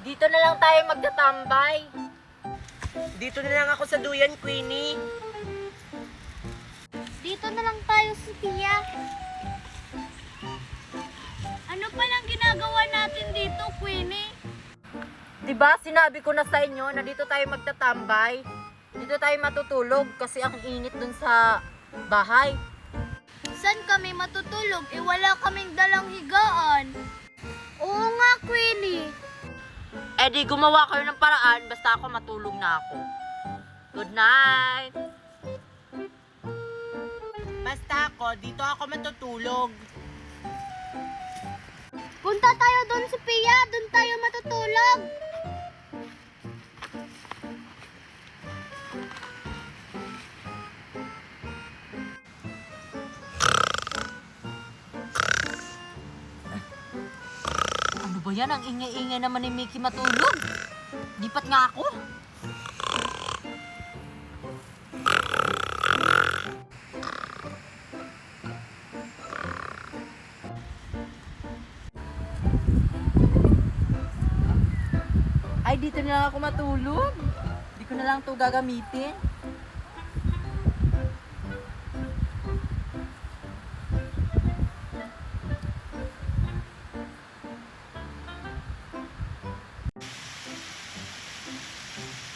Dito na lang tayo magtatambay. Dito na lang ako sa duyan, Queenie. Dito na lang tayo, Sophia. Ano palang ginagawa natin dito, Queenie? Diba, sinabi ko na sa inyo na dito tayo magtatambay. Dito tayo matutulog kasi ang init dun sa bahay. Saan kami matutulog? Wala kaming dalang higaan. Oo nga, Queenie. Eh di gumawa kayo ng paraan basta ako matulog na ako. Good night! Basta ako, dito ako matutulog. Punta tayo doon, Sophia. Doon tayo matutulog. Ano ba yan? Ang ingay-ingay naman ni Mickey matulog. Lipat nga ako. Ay, dito na lang ako matulog. Hindi ko na lang ito gagamitin.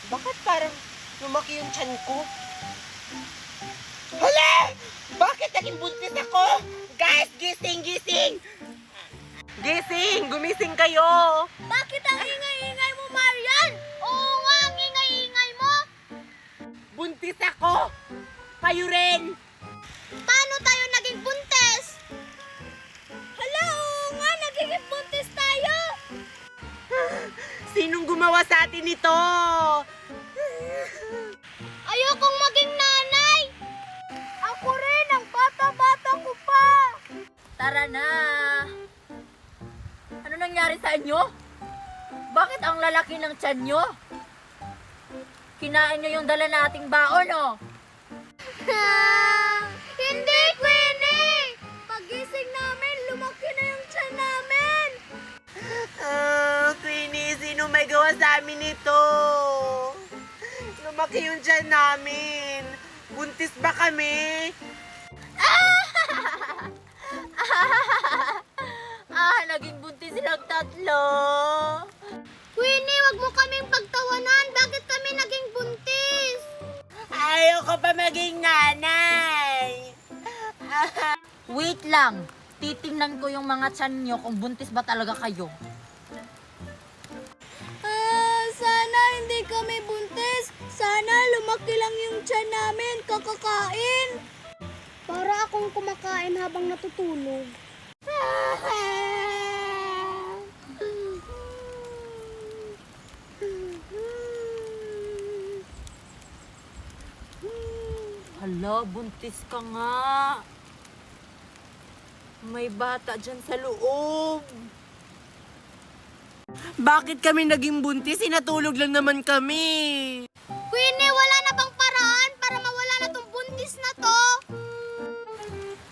Bakit parang lumaki yung tiyan ko? Hala! Bakit naging buntis ako? Guys, gising, gising! Gising! Gumising kayo! Bakit ang ingay-ingay mo, Marian? Oo nga, ang ingay-ingay mo. Buntis ako! Kayo rin! Paano tayo naging buntis? Hala, oo nga, naging buntis tayo. Sinong gumawa sa atin nito? Ayokong maging nanay. Ako rin, ang bata-bata ko pa. Tara na! Ano nangyari sa inyo? Bakit ang lalaki ng tiyan nyo? Kinain nyo yung dala nating baon, oh! Hindi, Queenie! Pagising namin, lumaki na yung tiyan namin. Queenie, sino may gawa sa amin nito? Lumaki yung tiyan namin. Buntis ba kami? Naging buntis silang tatlo! Queenie, wag mo kaming pagtawanan. Bakit kami naging buntis? Ayoko pa maging nanay. Wait lang! Titingnan ko yung mga tiyan nyo kung buntis ba talaga kayo. Sana hindi kami buntis. Sana lumaki lang yung tiyan namin kakakain. Para akong kumakain habang natutulog. Hala, buntis ka nga. May bata dyan sa loob. Bakit kami naging buntis? Sinatulog lang naman kami. Queenie, wala na bang paraan para mawala na tong buntis na to?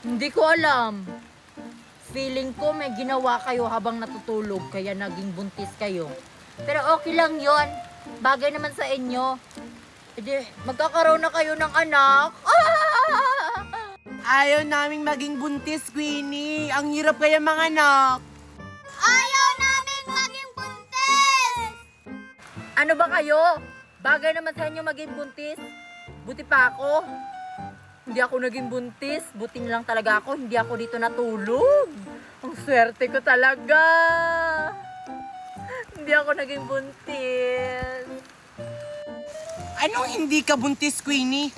Hindi ko alam. Feeling ko may ginawa kayo habang natutulog kaya naging buntis kayo. Pero okay lang yon. Bagay naman sa inyo. Edi, magkakaroon na kayo ng anak. Ayaw naming maging buntis, Queenie. Ang hirap kaya mga anak. Ayaw namin maging buntis! Ano ba kayo? Bagay naman sa inyo maging buntis. Buti pa ako. Hindi ako naging buntis. Buti na lang talaga ako. Hindi ako dito natulog. Ang swerte ko talaga. Hindi ako naging buntis. Anong hindi ka buntis, Queenie?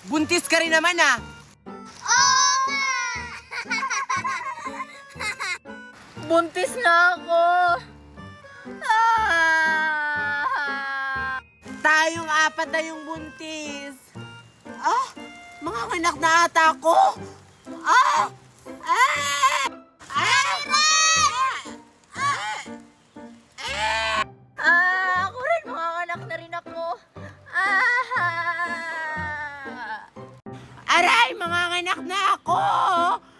Buntis ka rin naman, ah. Oo nga! Buntis na ako. Tayong apat na yung buntis. Ah, mga anak na ata ako. Ah! Ah! Ah! Ako rin, mga anak na rin ako. Aray, mga anak na ako.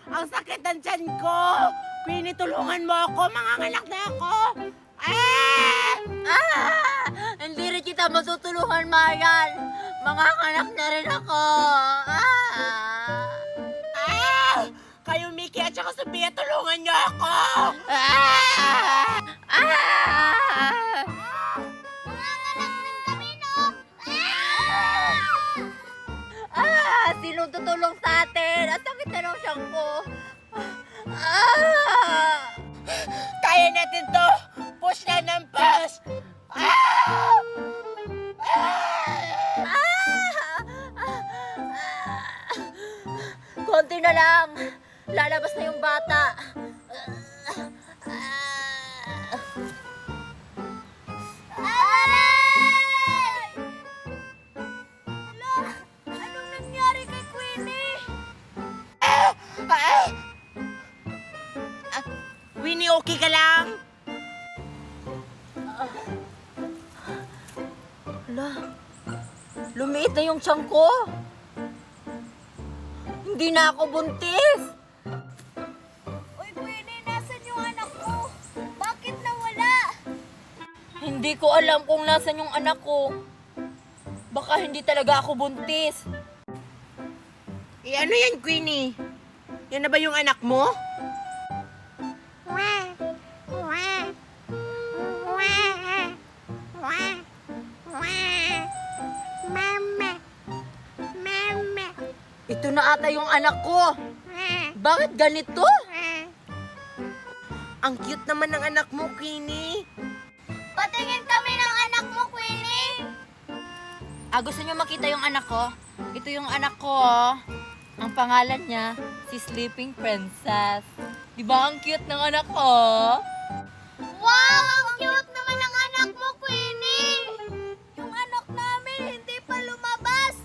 Ang sakit ng tiyan ko. Queenie, tulungan mo ako. Mga anak na ako. Ah! Hindi rin kita matutulungan, Mayan. Mga anak na rin ako. Kayo, Mickey at saka Sophia, tulungan niyo ako! Sino tutulong sa atin? Ang sakit na ng siyang ko. Kaya natin to! Push na ng push! Konti na lang. Lalabas na yung bata. Anong nangyari kay Queenie? Winnie, okay ka lang? Hala, lumiit na yung tiyan ko. Hindi na ako buntis. Uy, Queenie, nasan yung anak ko? Bakit nawala? Hindi ko alam kung nasan yung anak ko. Baka hindi talaga ako buntis. Ano yan, Queenie? Yan na ba yung anak mo? Ito na ata yung anak ko. Bakit ganito? Ang cute naman ng anak mo, Queenie. Patingin kami ng anak mo, Queenie. Gusto niyo makita yung anak ko? Ito yung anak ko, oh. Ang pangalan niya, si Sleeping Princess. Di ba ang cute ng anak ko? Wow, ang cute naman ng anak mo, Queenie. Yung anak namin hindi pa lumabas.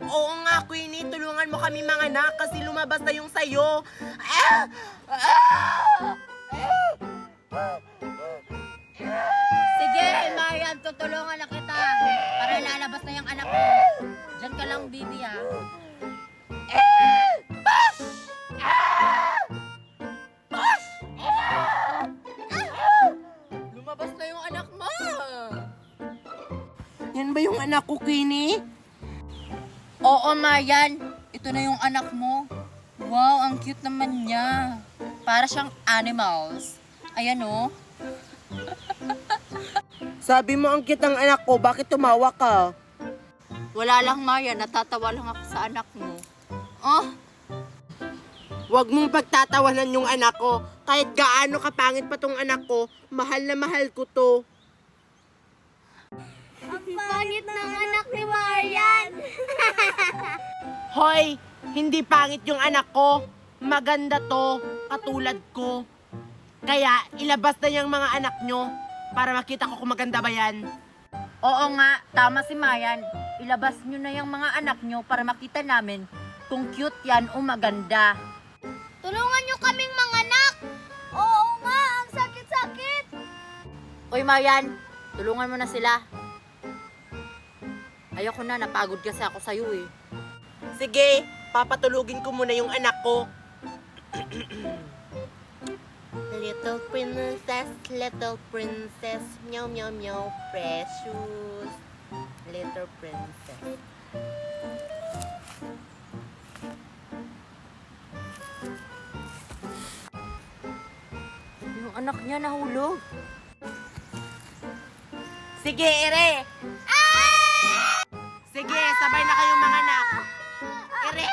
Oo nga, Queenie. Tulungan mo kami mga anak kasi lumabas na yung sayo. Sige, Marian, tutulungan na kita. Para lalabas na yung anak ko. Diyan ka lang, bibi, ha? Lumabas na yung anak mo. Yan ba yung anak ko, Queenie? Oo, Marian. Ito na yung anak mo. Wow, ang cute naman niya. Para siyang animals. Ayan, oh. Sabi mo ang cute ng anak ko, bakit tumawa ka? Wala lang, Marian. Natatawa lang ako sa anak mo. Oh, Huwag mong pagtatawanan yung anak ko. Kahit gaano kapangit pa tong anak ko, mahal na mahal ko to. Ang pangit ng anak ni Marian. Hoy, hindi pangit yung anak ko. Maganda to, katulad ko. Kaya ilabas na yung mga anak nyo para makita ko kung maganda ba yan. oo nga. Tama si Marian. Ilabas nyo na yung mga anak nyo para makita namin kung cute yan o maganda. Tulungan niyo kaming manganak. Oo nga, ang sakit-sakit. Oy, Marian. Tulungan mo na sila. Ayoko na. Napagod kasi ako sa'yo, eh. Sige, papatulugin ko muna yung anak ko. Little princess, meow meow meow, precious, little princess. Yung anak niya nahulog. Sige, Ere! Sige, sabay na kayong mga anak. Ere!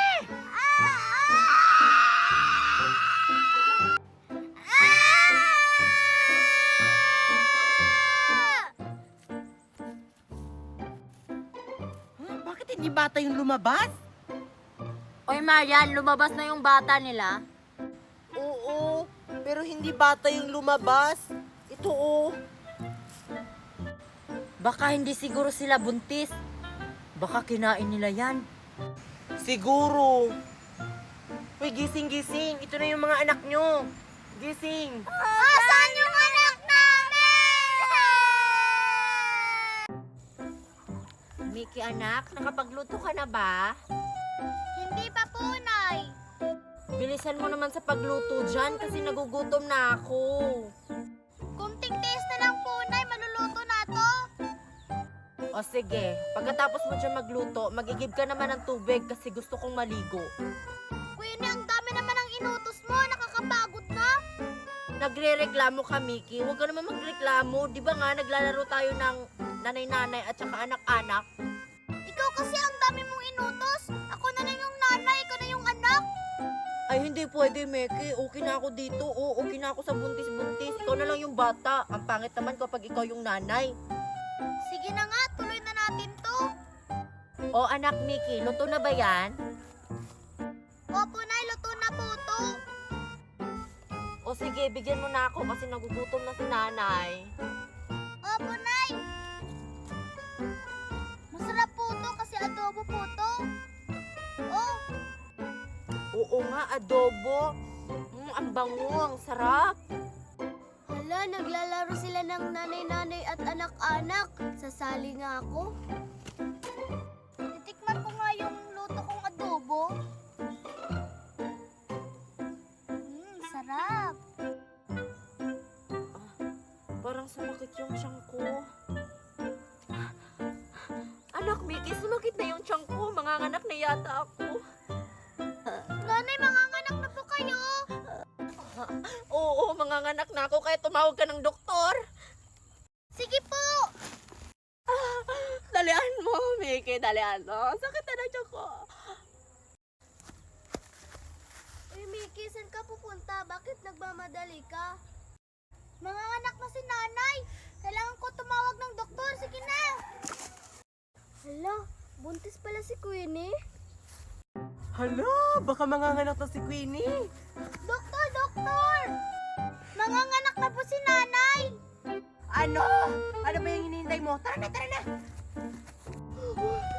Bakit hindi bata yung lumabas? Oy, Marian. Lumabas na yung bata nila. Oo, pero hindi bata yung lumabas. Ito oh. Baka hindi siguro sila buntis. Baka kinain nila yan. Siguro. Uy, gising. Ito na yung mga anak nyo. Gising. Asan yung anak namin? Mickey, anak, nakapagluto ka na ba? Hindi pa po, Nay. Bilisan mo naman sa pagluto dyan kasi nagugutom na ako. Kunting tiis na lang po, Nay. Maluluto na to. O sige, pagkatapos mo dyan magluto, magigib ka naman ng tubig kasi gusto kong maligo. Queenie, ang dami naman ang inutos mo. Nakakapagod na. Nagre-reklamo ka, Mickey. Huwag ka naman magreklamo. Di ba nga, naglalaro tayo ng nanay-nanay at saka anak-anak? Ikaw kasi ang dami mong inutos. Ako na lang yung nanay, ikaw na yung anak. Ay, hindi pwede, Mickey. Okay na ako dito. Oo, okay na ako sa buntis-buntis. Ikaw na lang yung bata. Ang pangit naman kapag ikaw yung nanay. Sige na nga, tuloy na natin to. O anak, Mickey, luto na ba yan? Opo, Nay, luto na po to. O sige, bigyan mo na ako kasi nagugutom na si nanay. Opo, Nay. Masarap po to kasi adobo po to. Oh, Oo nga, adobo. Ang bango, ang sarap. hala, naglalaro sila ng nanay-nanay at anak-anak. Sasali nga ako. Titikman ko nga yung luto kong adobo. Sarap. Parang sumakit yung tiyan ko. Anak, Mickey, sumakit na yung tiyan ko. Manganganak na yata ako. Nanay, manganganak na po kayo. Oo, manganganak na ako kaya tumawag ka ng doktor. Sige po. Dalian mo, Mickey, dalian mo. Sakit na tiyan ko. Uy, Mickey, saan ka pupunta? Bakit nagmamadali ka? Manganganak na si nanay. Kailangan ko tumawag ng doktor. Sige na. Hala, buntis pala si Queenie. Hala, baka manganganak na si Queenie. Doktor, doktor! Manganganak na po si nanay. Ano? Ano ba yung hinihintay mo? Tara na, tara na.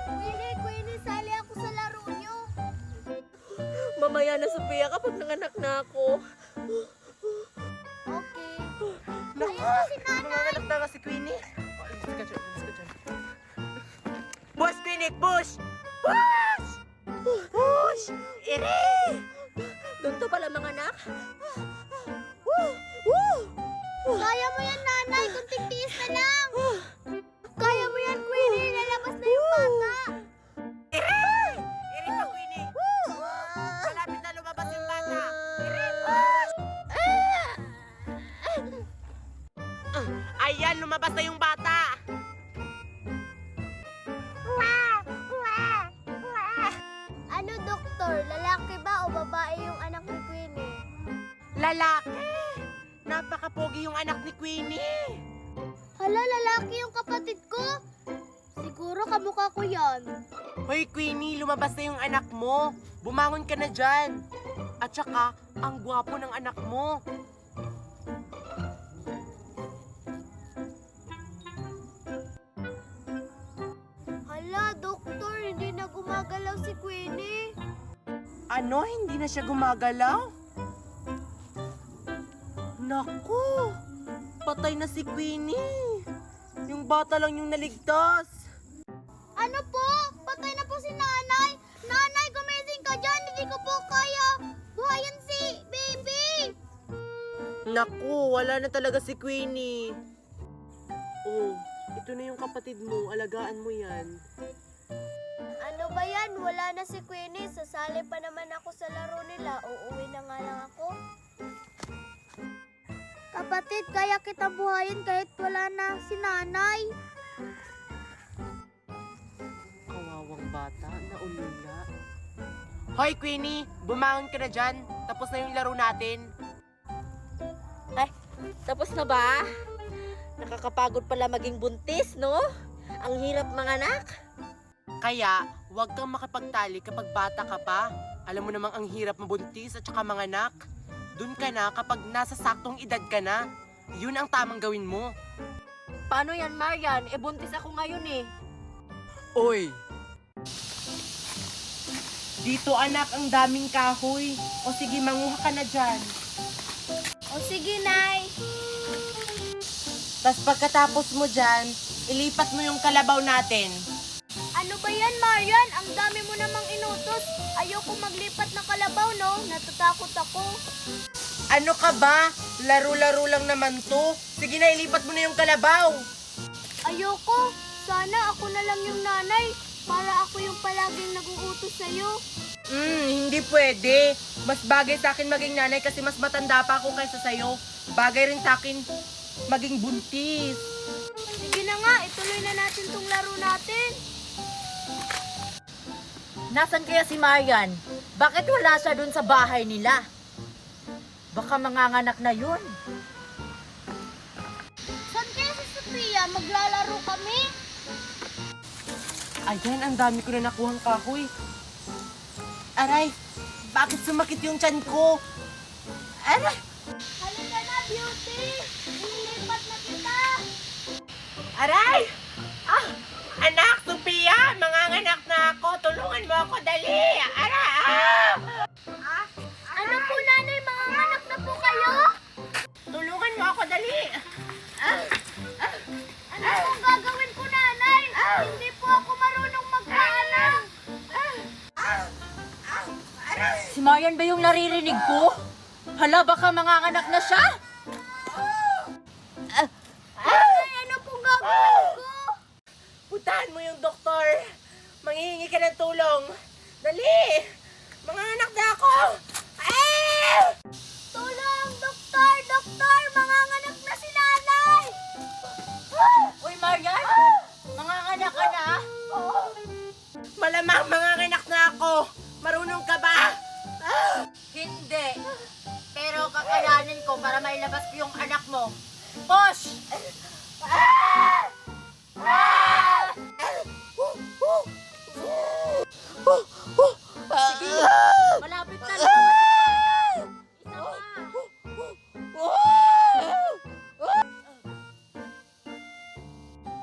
Queenie, Queenie, sali ako sa laro niyo. Mamaya na, Sophia, kapag nanganak na ako. Okay. Naku, Ayun na si nanay. manganganak na si Queenie. Alis ka dyan, alis ka dyan. Push, Queenie, push! Push! Push! Ire! Doon to pala manganak. Kaya mo yan, nanay. Kunting tiis na lang. Kaya mo yan, Queenie. Lalabas na yung bata. Ire! Ire pa, Queenie. Malapit na lumabas yung bata. Ire, push! Ayan, lumabas na yung bata. Ano, doktor? Lalaki ba o babae yung anak ni Queenie? Lalaki! Napakapogi yung anak ni Queenie. Hala, lalaki yung kapatid ko. Siguro kamukha ko yan. Hoy, Queenie, lumabas na yung anak mo. Bumangon ka na dyan. At saka, ang gwapo ng anak mo. Hala, doktor, hindi na gumagalaw si Queenie. Ano? Hindi na siya gumagalaw? Naku! Patay na si Queenie. Yung bata lang yung naligtas. Ano po? Patay na po si nanay. Nanay, gumising ka dyan. Hindi ko po kaya buhayan si baby. Naku, wala na talaga si Queenie. Oh, ito na yung kapatid mo. Alagaan mo yan. Ano ba yan? Wala na si Queenie. Sasali pa naman ako sa laro nila. Uuwi na nga lang ako. Kapatid, kaya kita buhayin kahit wala na si nanay. Kawawang bata, naulila. Hoy, Queenie! Bumangon ka na dyan. Tapos na yung laro natin. Ay, tapos na ba? Nakakapagod pala maging buntis, no? Ang hirap manganak. Kaya, huwag kang makipagtali kapag bata ka pa. Alam mo namang ang hirap mabuntis at saka manganak. Doon ka na kapag nasa saktong edad ka na. Yun ang tamang gawin mo. Paano yan, Marian? E buntis ako ngayon eh. Oy! Dito anak, ang daming kahoy. O sige, manguha ka na dyan. O sige, Nay. Tapos pagkatapos mo dyan, ilipat mo yung kalabaw natin. Ano ba yan, Marian? Ang dami mo namang inutos. Ayoko maglipat ng kalabaw, no? Natatakot ako. Ano ka ba? Laro-laro lang naman to. Sige na, ilipat mo na yung kalabaw. Ayoko. Sana ako na lang yung nanay para ako yung palaging nag-uutos sa'yo. Hindi pwede. Mas bagay sa akin maging nanay kasi mas matanda pa ako kaysa sa'yo. Bagay rin sa akin maging buntis. Sige na nga, ituloy na natin tong laro natin. Nasaan kaya si Marian? Bakit wala siya dun sa bahay nila? Baka manganganak na yun. Saan kaya si Sophia? Maglalaro kami? Ayan, ang dami ko na nakuhang kahoy. Aray, bakit sumakit yung tiyan ko? Aray! Halika na, Beauty! Ililipat na kita! Aray! Ah! Anak, Sophia! Manganganak na ako! Tulungan mo ako, dali! Aray! Ah! Ano po, nanay? Mga anak na po kayo? Tulungan mo ako, dali! Ano pong gagawin ko, nanay? Hindi po ako marunong magpaalam. Si Marian ba yung naririnig ko? Hala, baka manganganak na siya? Nanay, ano pong gagawin ko? Puntahan mo yung doktor! Manghihingi ka ng tulong! Dali! Manganganak na ako! Ah! Tulong, doktor! Doktor! Manganganak na si nanay! Uy, Marian! Manganganak ka na? Malamang manganganak na ako! Marunong ka ba? Ah! Hindi. Pero kakayanin ko para mailabas ko yung anak mo. Push! Sige, malapit na lumabas yung bata.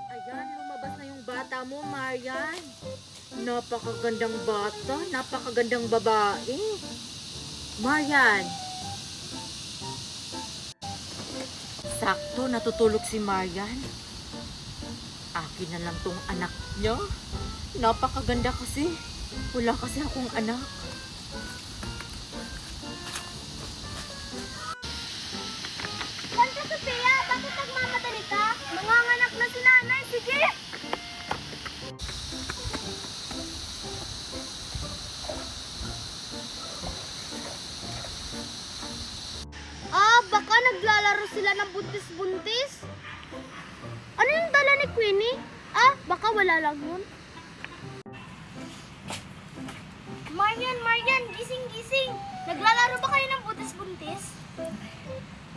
Ayan, lumabas na yung bata mo, Marian. Napakagandang bata, napakagandang babae. Marian. Sakto, natutulog si Marian. Akin na lang tong anak niya. Napakaganda kasi. Wala kasi akong anak. Saan ka, Sophia? Bakit nagmamadali ka? Manganganak na si nanay. Sige! Baka naglalaro sila ng buntis-buntis. Ano yung dala ni Queenie? Baka wala lang yun. Marian, gising-gising. Naglalaro ba kayo ng buntis-buntis?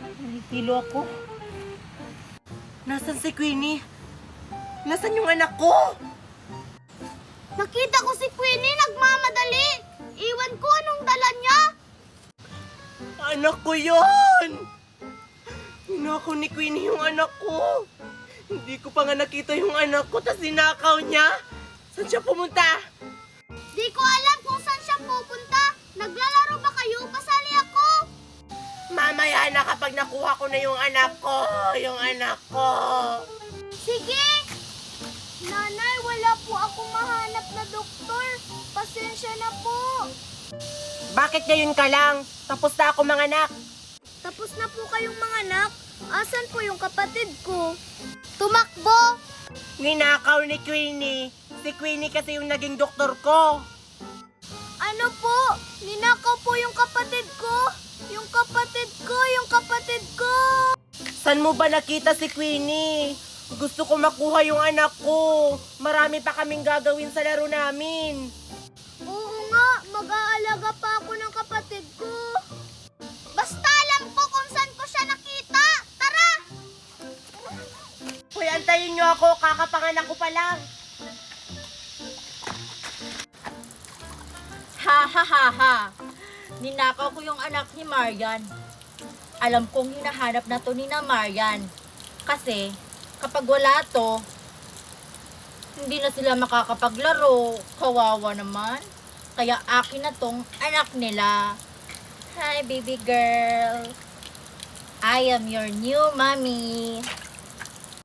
Nahihilo ako. Nasaan si Queenie? Nasaan yung anak ko? Nakita ko si Queenie nagmamadali. Iwan ko anong dala niya. Anak ko yun! Ninakaw ni Queenie yung anak ko. Hindi ko pa nga nakita yung anak ko, tas ninakaw niya. Saan siya pumunta? Di ko alam kung saan siya pupunta. Naglalaro ba kayo? Pasali ako. Mamaya na kapag nakuha ko na yung anak ko. Yung anak ko. Sige. Nanay, wala po akong mahanap na doktor. Pasensya na po. Bakit ngayon ka lang? Tapos na ako manganak. Tapos na po kayong mga anak. Asan po yung kapatid ko? Tumakbo. Ninakaw ni Queenie. Si Queenie kasi yung naging doktor ko. Ano po? Ninakaw po yung kapatid ko. Yung kapatid ko, yung kapatid ko. Saan mo ba nakita si Queenie? Gusto ko makuha yung anak ko. Marami pa kaming gagawin sa laro namin. Oo nga, mag-aalaga pa ako ng kapatid ko. Basta alam ko kung saan ko siya nakita. Tara! Hoy, antayin niyo ako. Kakapanganak ko pa lang. Ha ha ha ha. Ninakaw ko yung anak ni Marian. Alam kong hinahanap na to ni na Marian. Kasi kapag wala to, hindi na sila makakapaglaro. Kawawa naman. Kaya akin na tong anak nila. Hi baby girl. I am your new mommy.